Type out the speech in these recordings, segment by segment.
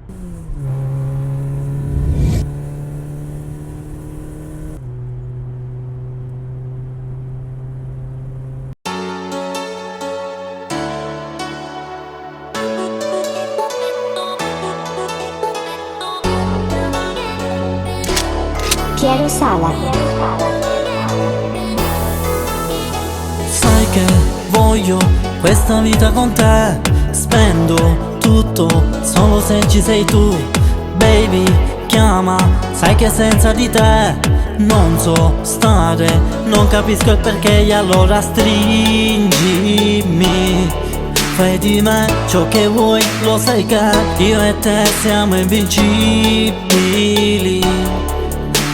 Piero Sala. Sai che voglio questa vita con te, spendo tutto solo se ci sei tu. Baby, chiama, sai che senza di te non so stare, non capisco il perché e allora stringimi. Fai di me ciò che vuoi, lo sai che io e te siamo invincibili.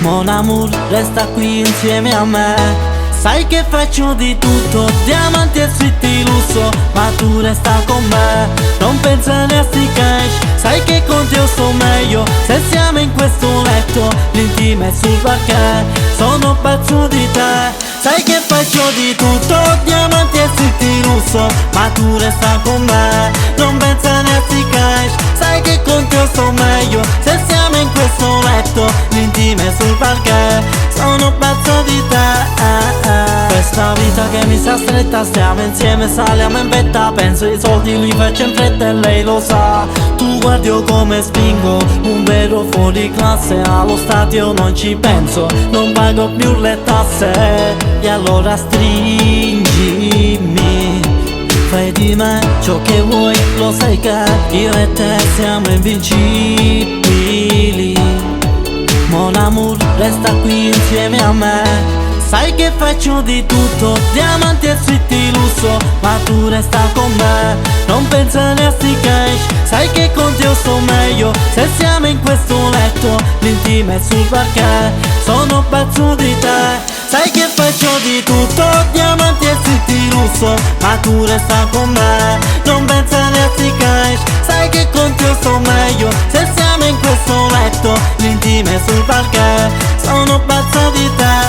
Mon amour, resta qui insieme a me. Sai che faccio di tutto, diamanti e suite di lusso, ma tu resta con me, non pensare a sti cash. Sai che con te io sto meglio, se siamo in questo letto, l'intimo è sul parquet, sono pazzo di te. Sai che faccio di tutto, diamanti e suite di lusso, ma tu resta con me, non pensare a sti cash. Sai che con te io sto meglio, se siamo in questo letto, l'intimo è sul parquet, sono pazzo di te. Questa vita che mi sta stretta, stiamo insieme, saliamo in vetta, penso ai soldi li faccio in fretta e lei lo sa. Tu guardi io come spingo, un vero fuori classe, allo stadio non ci penso, non pago più le tasse. E allora stringimi, fai di me ciò che vuoi, lo sai che io e te siamo invincibili. Mon amour, resta qui insieme a me. Sai che faccio di tutto, diamanti e suite di lusso, ma tu resta con me, non pensare a sti cash. Sai che con te io sto meglio, se siamo in questo letto, l'intimo è sul parquet, sono pazzo di te. Sai che faccio di tutto, diamanti e suite di lusso, ma tu resta con me, non pensare a sti cash. Sai che con te io sto meglio, se siamo in questo letto, l'intimo è sul parquet, sono pazzo di te.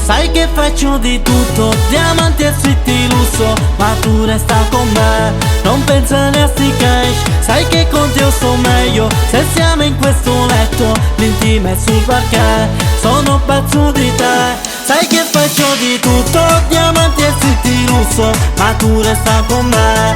Sai che faccio di tutto, diamanti e suite di lusso, ma tu resta con me, non pensare a sti cash. Sai che con te io sto meglio, se siamo in questo letto, l'intimo è sul parquet, sono pazzo di te. Sai che faccio di tutto, diamanti e suite di lusso, ma tu resta con me,